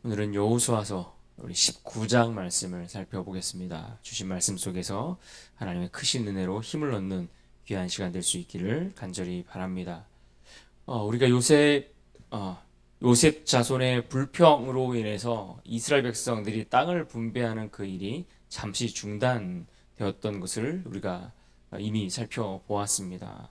오늘은 여호수아서 우리 19장 말씀을 살펴보겠습니다. 주신 말씀 속에서 하나님의 크신 은혜로 힘을 얻는 귀한 시간 될 수 있기를 간절히 바랍니다. 우리가 요셉 자손의 불평으로 인해서 이스라엘 백성들이 땅을 분배하는 그 일이 잠시 중단되었던 것을 우리가 이미 살펴보았습니다.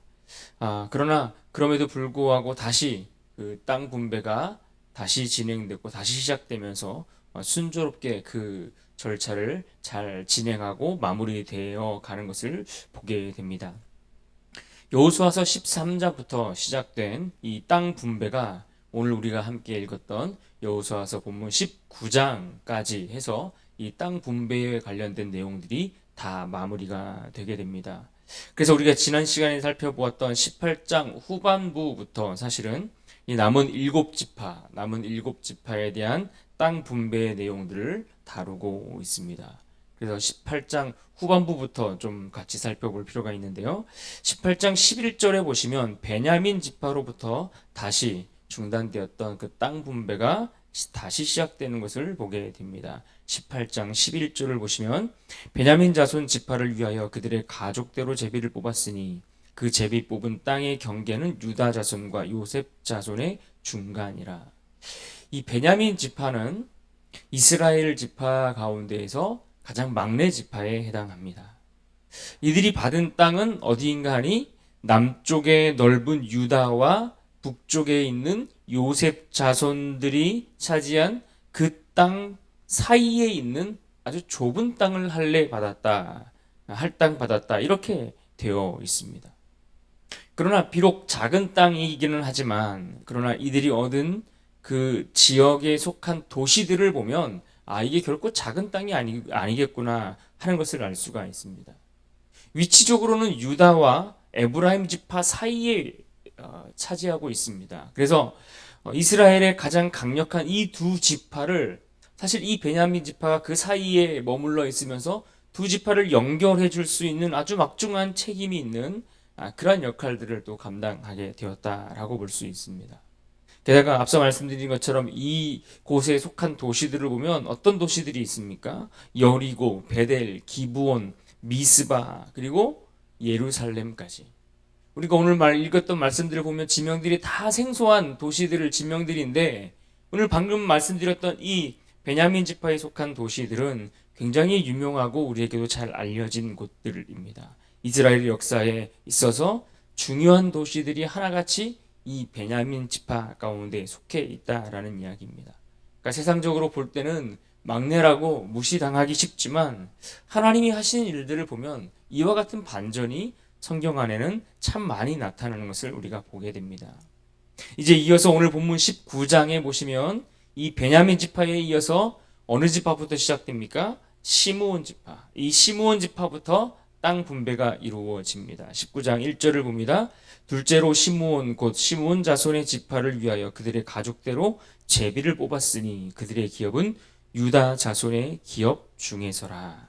그러나 그럼에도 불구하고 다시 그 땅 분배가 다시 진행됐고 다시 시작되면서 순조롭게 그 절차를 잘 진행하고 마무리되어 가는 것을 보게 됩니다. 여호수아서 13장부터 시작된 이 땅 분배가 오늘 우리가 함께 읽었던 여호수아서 본문 19장까지 해서 이 땅 분배에 관련된 내용들이 다 마무리가 되게 됩니다. 그래서 우리가 지난 시간에 살펴보았던 18장 후반부부터 사실은 이 남은 일곱 지파에 대한 땅 분배의 내용들을 다루고 있습니다. 그래서 18장 후반부부터 좀 같이 살펴볼 필요가 있는데요. 18장 11절에 보시면 베냐민 지파로부터 다시 중단되었던 그 땅 분배가 다시 시작되는 것을 보게 됩니다. 18장 11절을 보시면 베냐민 자손 지파를 위하여 그들의 가족대로 제비를 뽑았으니 그 제비 뽑은 땅의 경계는 유다 자손과 요셉 자손의 중간이라. 이 베냐민 지파는 이스라엘 지파 가운데에서 가장 막내 지파에 해당합니다. 이들이 받은 땅은 어디인가 하니 남쪽의 넓은 유다와 북쪽에 있는 요셉 자손들이 차지한 그 땅 사이에 있는 아주 좁은 땅을 할당 받았다 이렇게 되어 있습니다. 그러나 비록 작은 땅이기는 하지만 그러나 이들이 얻은 그 지역에 속한 도시들을 보면 이게 결코 작은 땅이 아니겠구나 하는 것을 알 수가 있습니다. 위치적으로는 유다와 에브라임 지파 사이에 차지하고 있습니다. 그래서 이스라엘의 가장 강력한 이 두 지파를 사실 이 베냐민 지파가 그 사이에 머물러 있으면서 두 지파를 연결해 줄 수 있는 아주 막중한 책임이 있는 그러한 역할들을 또 감당하게 되었다라고 볼 수 있습니다. 게다가 앞서 말씀드린 것처럼 이 곳에 속한 도시들을 보면 어떤 도시들이 있습니까? 여리고, 베델, 기브온, 미스바, 그리고 예루살렘까지. 우리가 오늘 읽었던 말씀들을 보면 지명들이 다 생소한 지명들인데 오늘 방금 말씀드렸던 이 베냐민 지파에 속한 도시들은 굉장히 유명하고 우리에게도 잘 알려진 곳들입니다. 이스라엘 역사에 있어서 중요한 도시들이 하나같이 이 베냐민 지파 가운데 속해 있다라는 이야기입니다. 그러니까 세상적으로 볼 때는 막내라고 무시당하기 쉽지만 하나님이 하신 일들을 보면 이와 같은 반전이 성경 안에는 참 많이 나타나는 것을 우리가 보게 됩니다. 이제 이어서 오늘 본문 19장에 보시면 이 베냐민 지파에 이어서 어느 지파부터 시작됩니까? 시므온 지파. 이 시므온 지파부터 땅 분배가 이루어집니다. 19장 1절을 봅니다. 둘째로 시므온 곧 시므온 자손의 지파를 위하여 그들의 가족대로 제비를 뽑았으니 그들의 기업은 유다 자손의 기업 중에서라.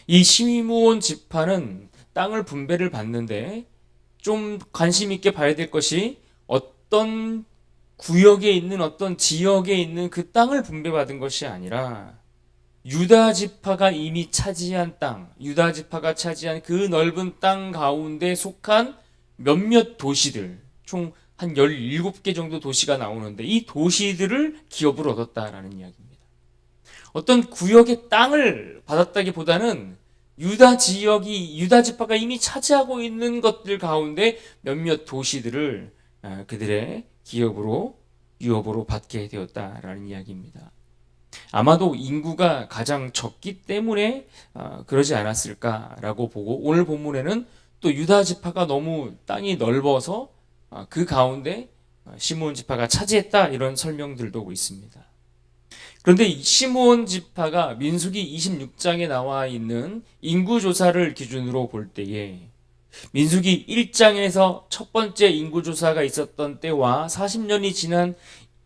이 시므온 지파는 땅을 분배를 받는데 좀 관심 있게 봐야 될 것이 어떤 구역에 있는 어떤 지역에 있는 그 땅을 분배받은 것이 아니라 유다 지파가 이미 차지한 땅, 유다 지파가 차지한 그 넓은 땅 가운데 속한 몇몇 도시들, 총 한 17개 정도 도시가 나오는데 이 도시들을 기업으로 얻었다라는 이야기입니다. 어떤 구역의 땅을 받았다기보다는 유다 지파가 이미 차지하고 있는 것들 가운데 몇몇 도시들을 그들의 유업으로 받게 되었다라는 이야기입니다. 아마도 인구가 가장 적기 때문에 그러지 않았을까라고 보고 오늘 본문에는 또 유다 지파가 너무 땅이 넓어서 그 가운데 시므온 지파가 차지했다 이런 설명들도 있습니다. 그런데 이 시므온 지파가 민수기 26장에 나와 있는 인구조사를 기준으로 볼 때에 민수기 1장에서 첫 번째 인구조사가 있었던 때와 40년이 지난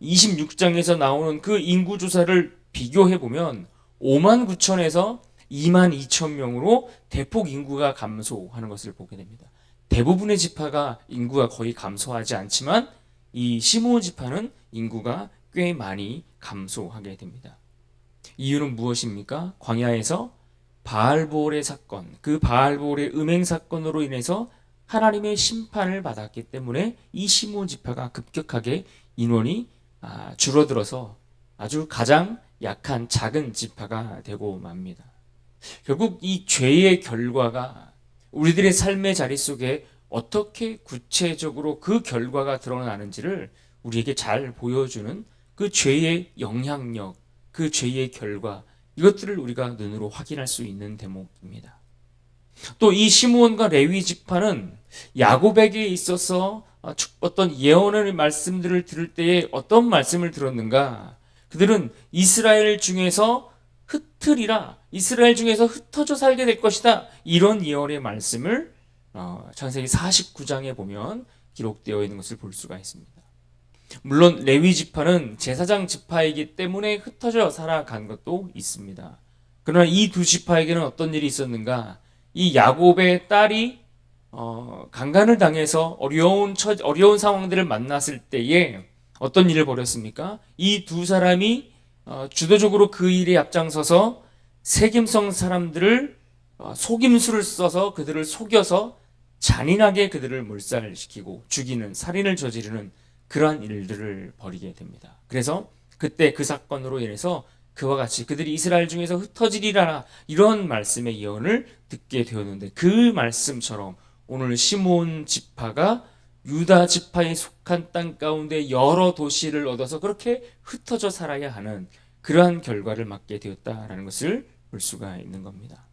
26장에서 나오는 그 인구조사를 비교해보면 5만 9천에서 2만 2천 명으로 대폭 인구가 감소하는 것을 보게 됩니다. 대부분의 지파가 인구가 거의 감소하지 않지만 이 시므온 지파는 인구가 꽤 많이 감소하게 됩니다. 이유는 무엇입니까? 광야에서 바알볼의 사건, 그 바알볼의 음행 사건으로 인해서 하나님의 심판을 받았기 때문에 이 시므온 지파가 급격하게 인원이 줄어들어서 아주 가장 약한 작은 지파가 되고 맙니다. 결국 이 죄의 결과가 우리들의 삶의 자리 속에 어떻게 구체적으로 그 결과가 드러나는지를 우리에게 잘 보여주는 그 죄의 영향력, 그 죄의 결과, 이것들을 우리가 눈으로 확인할 수 있는 대목입니다. 또 이 시므온과 레위 지파는 야곱에게 있어서 어떤 예언의 말씀들을 들을 때에 어떤 말씀을 들었는가? 그들은 이스라엘 중에서 흩으리라, 이스라엘 중에서 흩어져 살게 될 것이다, 이런 예언의 말씀을 창세기 49장에 보면 기록되어 있는 것을 볼 수가 있습니다. 물론 레위 지파는 제사장 지파이기 때문에 흩어져 살아간 것도 있습니다. 그러나 이 두 지파에게는 어떤 일이 있었는가? 이 야곱의 딸이 강간을 당해서 어려운 상황들을 만났을 때에 어떤 일을 벌였습니까? 이 두 사람이 주도적으로 그 일에 앞장서서 세겜성 사람들을 속임수를 써서 그들을 속여서 잔인하게 그들을 몰살시키고 죽이는, 살인을 저지르는 그러한 일들을 벌이게 됩니다. 그래서 그때 그 사건으로 인해서 그와 같이 그들이 이스라엘 중에서 흩어지리라, 이런 말씀의 예언을 듣게 되었는데, 그 말씀처럼 오늘 시므온 지파가 유다 지파에 속한 땅 가운데 여러 도시를 얻어서 그렇게 흩어져 살아야 하는 그러한 결과를 맞게 되었다라는 것을 볼 수가 있는 겁니다.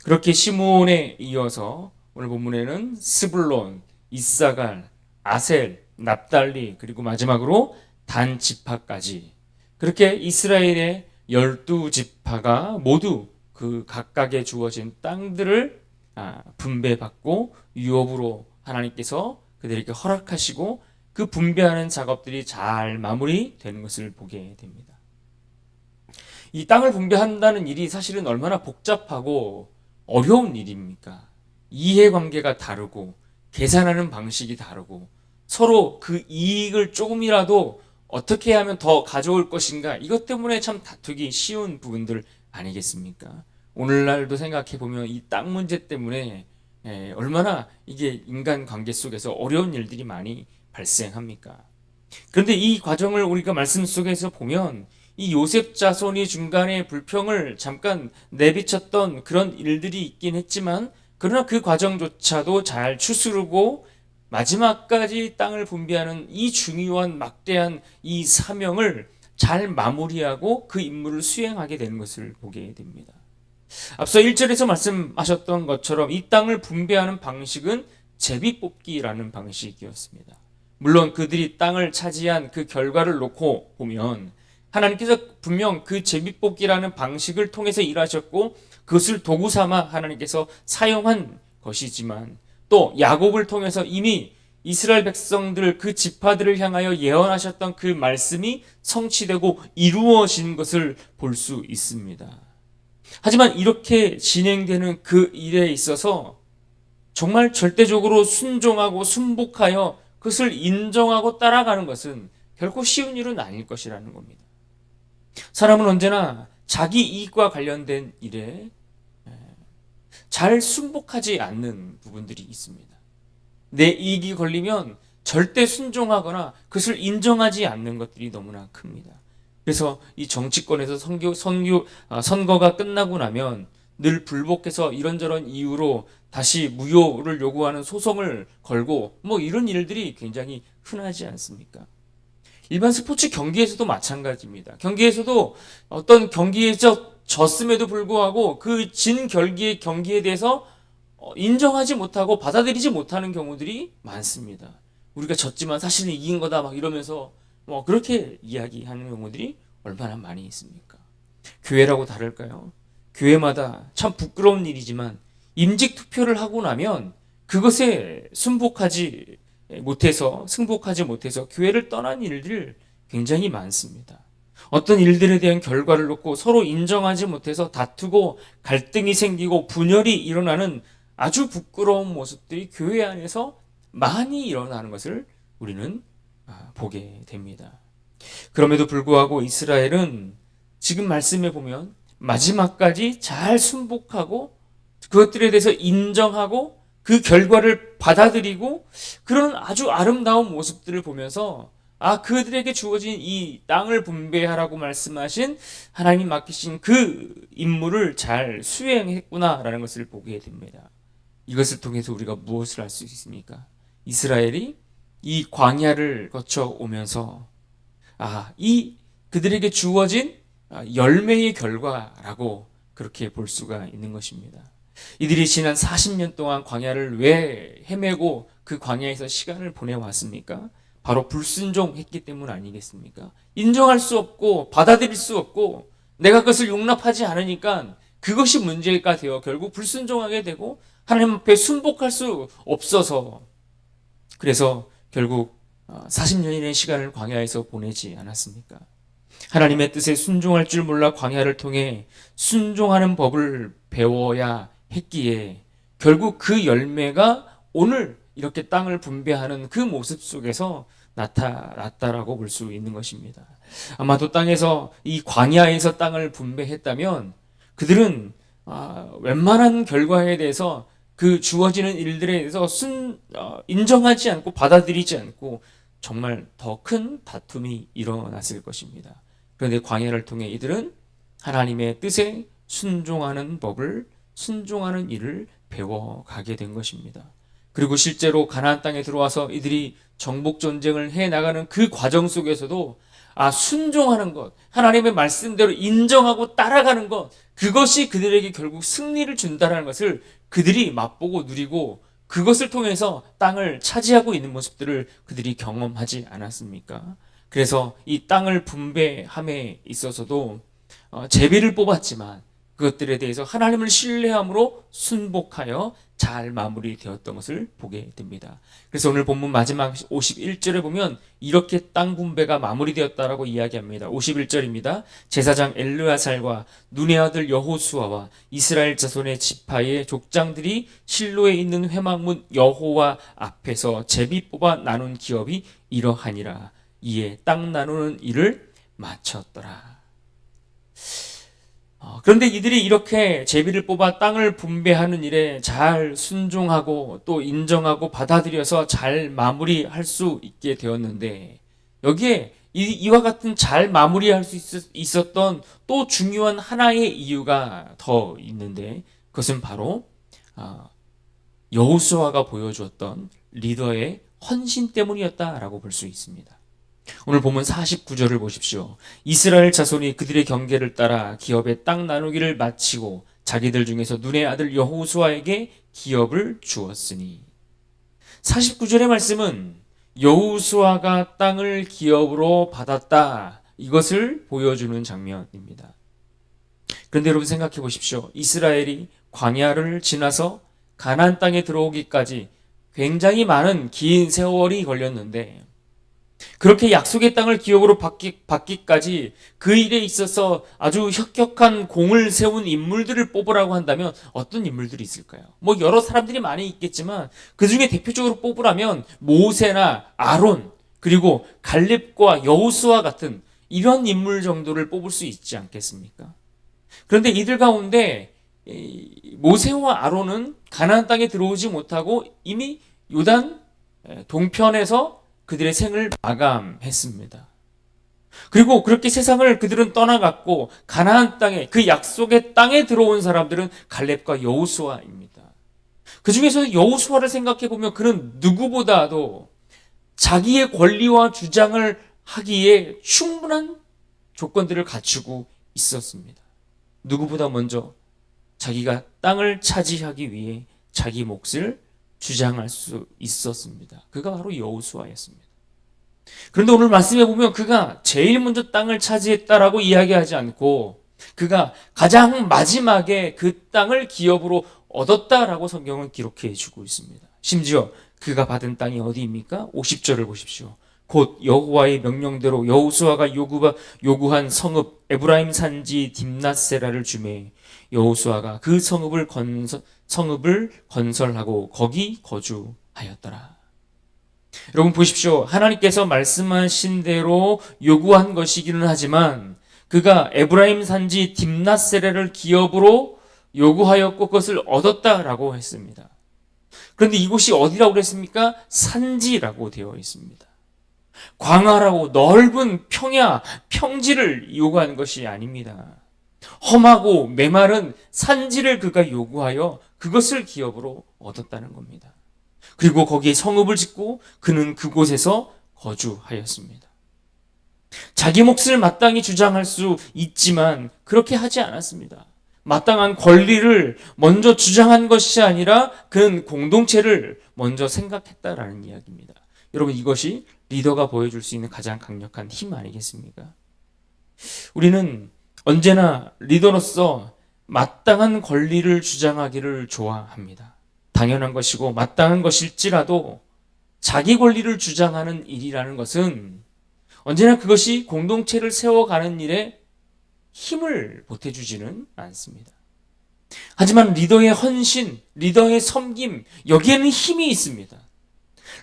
그렇게 시므온에 이어서 오늘 본문에는 스불론, 이사갈, 아셀, 납달리, 그리고 마지막으로 단 지파까지, 그렇게 이스라엘의 12지파가 모두 그 각각에 주어진 땅들을 분배받고 유업으로 하나님께서 그들에게 허락하시고 그 분배하는 작업들이 잘 마무리되는 것을 보게 됩니다. 이 땅을 분배한다는 일이 사실은 얼마나 복잡하고 어려운 일입니까? 이해관계가 다르고 계산하는 방식이 다르고 서로 그 이익을 조금이라도 어떻게 하면 더 가져올 것인가, 이것 때문에 참 다투기 쉬운 부분들 아니겠습니까? 오늘날도 생각해 보면 이 땅 문제 때문에 얼마나 이게 인간 관계 속에서 어려운 일들이 많이 발생합니까? 그런데 이 과정을 우리가 말씀 속에서 보면 이 요셉 자손이 중간에 불평을 잠깐 내비쳤던 그런 일들이 있긴 했지만, 그러나 그 과정조차도 잘 추스르고 마지막까지 땅을 분배하는 이 중요한 막대한 이 사명을 잘 마무리하고 그 임무를 수행하게 되는 것을 보게 됩니다. 앞서 1절에서 말씀하셨던 것처럼 이 땅을 분배하는 방식은 제비뽑기라는 방식이었습니다. 물론 그들이 땅을 차지한 그 결과를 놓고 보면 하나님께서 분명 그 제비뽑기라는 방식을 통해서 일하셨고 그것을 도구 삼아 하나님께서 사용한 것이지만, 또 야곱을 통해서 이미 이스라엘 백성들, 그 지파들을 향하여 예언하셨던 그 말씀이 성취되고 이루어진 것을 볼 수 있습니다. 하지만 이렇게 진행되는 그 일에 있어서 정말 절대적으로 순종하고 순복하여 그것을 인정하고 따라가는 것은 결코 쉬운 일은 아닐 것이라는 겁니다. 사람은 언제나 자기 이익과 관련된 일에 잘 순복하지 않는 부분들이 있습니다. 내 이익이 걸리면 절대 순종하거나 그것을 인정하지 않는 것들이 너무나 큽니다. 그래서 이 정치권에서 선거가 끝나고 나면 늘 불복해서 이런저런 이유로 다시 무효를 요구하는 소송을 걸고 이런 일들이 굉장히 흔하지 않습니까? 일반 스포츠 경기에서도 마찬가지입니다. 경기에서도 어떤 경기에서 졌음에도 불구하고 그 진 경기에 대해서 인정하지 못하고 받아들이지 못하는 경우들이 많습니다. 우리가 졌지만 사실은 이긴 거다 막 이러면서 그렇게 이야기하는 경우들이 얼마나 많이 있습니까? 교회라고 다를까요? 교회마다 참 부끄러운 일이지만 임직 투표를 하고 나면 그것에 승복하지 못해서 교회를 떠난 일들 굉장히 많습니다. 어떤 일들에 대한 결과를 놓고 서로 인정하지 못해서 다투고 갈등이 생기고 분열이 일어나는 아주 부끄러운 모습들이 교회 안에서 많이 일어나는 것을 우리는 보게 됩니다. 그럼에도 불구하고 이스라엘은 지금 말씀해 보면 마지막까지 잘 순복하고 그것들에 대해서 인정하고 그 결과를 받아들이고 그런 아주 아름다운 모습들을 보면서 그들에게 주어진 이 땅을 분배하라고 말씀하신 하나님 맡기신 그 임무를 잘 수행했구나라는 것을 보게 됩니다. 이것을 통해서 우리가 무엇을 알 수 있습니까? 이스라엘이 이 광야를 거쳐 오면서 이 그들에게 주어진 열매의 결과라고 그렇게 볼 수가 있는 것입니다. 이들이 지난 40년 동안 광야를 왜 헤매고 그 광야에서 시간을 보내왔습니까? 바로 불순종했기 때문 아니겠습니까? 인정할 수 없고 받아들일 수 없고 내가 그것을 용납하지 않으니까 그것이 문제가 되어 결국 불순종하게 되고 하나님 앞에 순복할 수 없어서 그래서 결국 40년이라는 시간을 광야에서 보내지 않았습니까? 하나님의 뜻에 순종할 줄 몰라 광야를 통해 순종하는 법을 배워야 했기에 결국 그 열매가 오늘 이렇게 땅을 분배하는 그 모습 속에서 나타났다라고 볼 수 있는 것입니다. 아마도 땅에서 이 광야에서 땅을 분배했다면 그들은 웬만한 결과에 대해서 그 주어지는 일들에 대해서 인정하지 않고 받아들이지 않고 정말 더 큰 다툼이 일어났을 것입니다. 그런데 광야를 통해 이들은 하나님의 뜻에 순종하는 법을 순종하는 일을 배워가게 된 것입니다. 그리고 실제로 가나안 땅에 들어와서 이들이 정복 전쟁을 해 나가는 그 과정 속에서도 순종하는 것, 하나님의 말씀대로 인정하고 따라가는 것, 그것이 그들에게 결국 승리를 준다는 것을 그들이 맛보고 누리고 그것을 통해서 땅을 차지하고 있는 모습들을 그들이 경험하지 않았습니까? 그래서 이 땅을 분배함에 있어서도 제비를 뽑았지만 그것들에 대해서 하나님을 신뢰함으로 순복하여 잘 마무리되었던 것을 보게 됩니다. 그래서 오늘 본문 마지막 51절에 보면 이렇게 땅 분배가 마무리되었다라고 이야기합니다. 51절입니다. 제사장 엘르아살과 눈의 아들 여호수아와 이스라엘 자손의 지파의 족장들이 실로에 있는 회막문 여호와 앞에서 제비 뽑아 나눈 기업이 이러하니라. 이에 땅 나누는 일을 마쳤더라. 그런데 이들이 이렇게 제비를 뽑아 땅을 분배하는 일에 잘 순종하고 또 인정하고 받아들여서 잘 마무리할 수 있게 되었는데 여기에 이와 같은 잘 마무리할 수 있었던 또 중요한 하나의 이유가 더 있는데 그것은 바로 여호수아가 보여주었던 리더의 헌신 때문이었다라고 볼 수 있습니다. 오늘 보면 49절을 보십시오. 이스라엘 자손이 그들의 경계를 따라 기업의 땅 나누기를 마치고 자기들 중에서 눈의 아들 여호수아에게 기업을 주었으니 49절의 말씀은 여호수아가 땅을 기업으로 받았다 이것을 보여주는 장면입니다. 그런데 여러분 생각해 보십시오. 이스라엘이 광야를 지나서 가나안 땅에 들어오기까지 굉장히 많은 긴 세월이 걸렸는데 그렇게 약속의 땅을 기업으로 받기까지 그 일에 있어서 아주 혁혁한 공을 세운 인물들을 뽑으라고 한다면 어떤 인물들이 있을까요? 여러 사람들이 많이 있겠지만 그 중에 대표적으로 뽑으라면 모세나 아론 그리고 갈렙과 여호수아 같은 이런 인물 정도를 뽑을 수 있지 않겠습니까? 그런데 이들 가운데 모세와 아론은 가나안 땅에 들어오지 못하고 이미 요단 동편에서 그들의 생을 마감했습니다. 그리고 그렇게 세상을 그들은 떠나갔고 가나안 땅에 그 약속의 땅에 들어온 사람들은 갈렙과 여호수아입니다. 그 중에서 여호수아를 생각해 보면 그는 누구보다도 자기의 권리와 주장을 하기에 충분한 조건들을 갖추고 있었습니다. 누구보다 먼저 자기가 땅을 차지하기 위해 자기 몫을 주장할 수 있었습니다. 그가 바로 여호수아였습니다. 그런데 오늘 말씀해 보면 그가 제일 먼저 땅을 차지했다라고 이야기하지 않고 그가 가장 마지막에 그 땅을 기업으로 얻었다라고 성경은 기록해 주고 있습니다. 심지어 그가 받은 땅이 어디입니까? 50절을 보십시오. 곧 여호와의 명령대로 여호수아가 요구한 성읍 에브라임 산지 딥낫세라를 주매 여호수아가 그 성읍을 건설하고 거기 거주하였더라. 여러분 보십시오. 하나님께서 말씀하신 대로 요구한 것이기는 하지만 그가 에브라임 산지 딥낫세레를 기업으로 요구하였고 그것을 얻었다라고 했습니다. 그런데 이곳이 어디라고 그랬습니까? 산지라고 되어 있습니다. 광활하고 넓은 평야, 평지를 요구한 것이 아닙니다. 험하고 메마른 산지를 그가 요구하여 그것을 기업으로 얻었다는 겁니다. 그리고 거기에 성읍을 짓고 그는 그곳에서 거주하였습니다. 자기 몫을 마땅히 주장할 수 있지만 그렇게 하지 않았습니다. 마땅한 권리를 먼저 주장한 것이 아니라 그는 공동체를 먼저 생각했다라는 이야기입니다. 여러분 이것이 리더가 보여줄 수 있는 가장 강력한 힘 아니겠습니까? 우리는 언제나 리더로서 마땅한 권리를 주장하기를 좋아합니다. 당연한 것이고 마땅한 것일지라도 자기 권리를 주장하는 일이라는 것은 언제나 그것이 공동체를 세워가는 일에 힘을 보태주지는 않습니다. 하지만 리더의 헌신, 리더의 섬김, 여기에는 힘이 있습니다.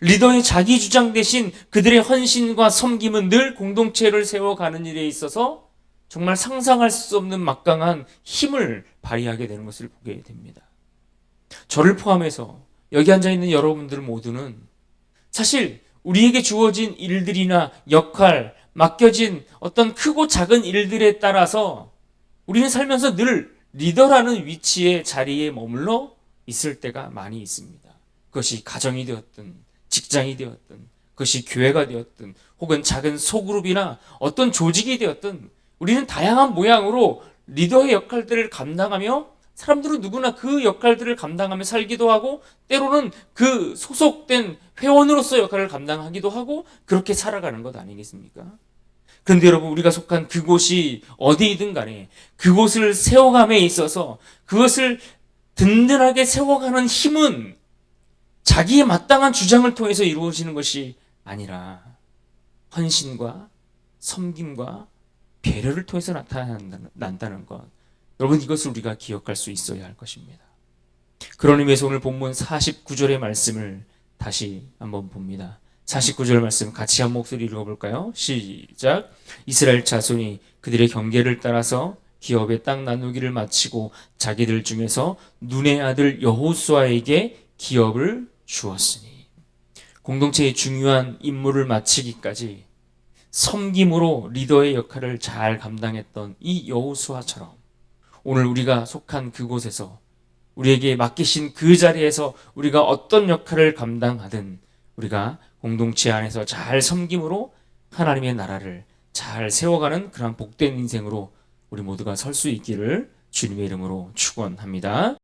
리더의 자기 주장 대신 그들의 헌신과 섬김은 늘 공동체를 세워가는 일에 있어서 정말 상상할 수 없는 막강한 힘을 발휘하게 되는 것을 보게 됩니다. 저를 포함해서 여기 앉아있는 여러분들 모두는 사실 우리에게 주어진 일들이나 역할, 맡겨진 어떤 크고 작은 일들에 따라서 우리는 살면서 늘 리더라는 위치의 자리에 머물러 있을 때가 많이 있습니다. 그것이 가정이 되었든 직장이 되었든 그것이 교회가 되었든 혹은 작은 소그룹이나 어떤 조직이 되었든 우리는 다양한 모양으로 리더의 역할들을 감당하며 사람들은 누구나 그 역할들을 감당하며 살기도 하고 때로는 그 소속된 회원으로서 역할을 감당하기도 하고 그렇게 살아가는 것 아니겠습니까? 그런데 여러분 우리가 속한 그곳이 어디이든 간에 그곳을 세워감에 있어서 그것을 든든하게 세워가는 힘은 자기의 마땅한 주장을 통해서 이루어지는 것이 아니라 헌신과 섬김과 배려를 통해서 나타난다는 것. 여러분 이것을 우리가 기억할 수 있어야 할 것입니다. 그런 의미에서 오늘 본문 49절의 말씀을 다시 한번 봅니다. 49절 말씀 같이 한 목소리 읽어볼까요? 시작. 이스라엘 자손이 그들의 경계를 따라서 기업의 땅 나누기를 마치고 자기들 중에서 눈의 아들 여호수아에게 기업을 주었으니 공동체의 중요한 임무를 마치기까지 섬김으로 리더의 역할을 잘 감당했던 이 여호수아처럼 오늘 우리가 속한 그곳에서 우리에게 맡기신 그 자리에서 우리가 어떤 역할을 감당하든 우리가 공동체 안에서 잘 섬김으로 하나님의 나라를 잘 세워가는 그런 복된 인생으로 우리 모두가 설 수 있기를 주님의 이름으로 축원합니다.